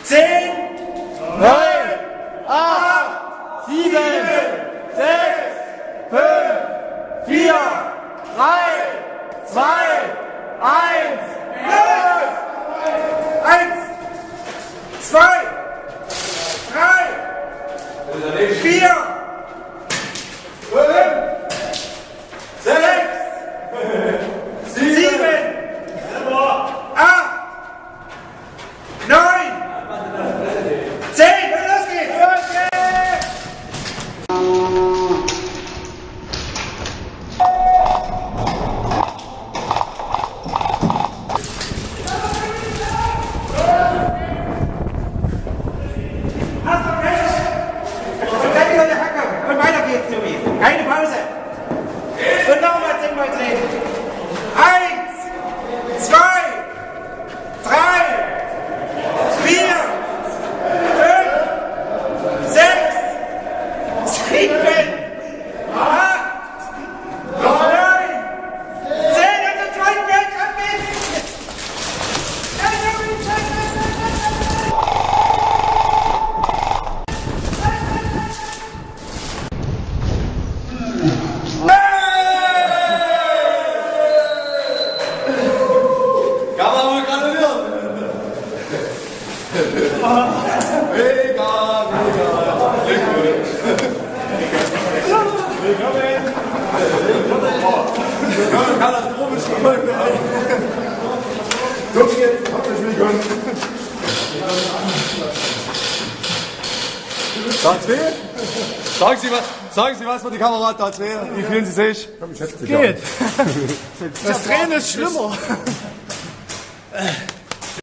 10, 9, 8, 7, 6, 5, 4, 3, 2, 1, 1, 2, 3, 4, 5, 6, 7, 8, 9, 10, los geht's! Und weiter geht's, Tobi. Keine Pause. Und nochmal 10 mal drehen. 1, 2, 3, 4, 5, 6, 7, 8, 9, 10. Und zum zweiten Bild. Ab geht's. Kann man wohl gratulieren. Mega, mega. Willkommen. Willkommen. Kann das Probespiel. Los geht's. Herzlich willkommen. Tag 2. Sagen Sie was für die Kamera, Tag 2. Wie fühlen Sie sich? Geht. Das Drehen ist schlimmer.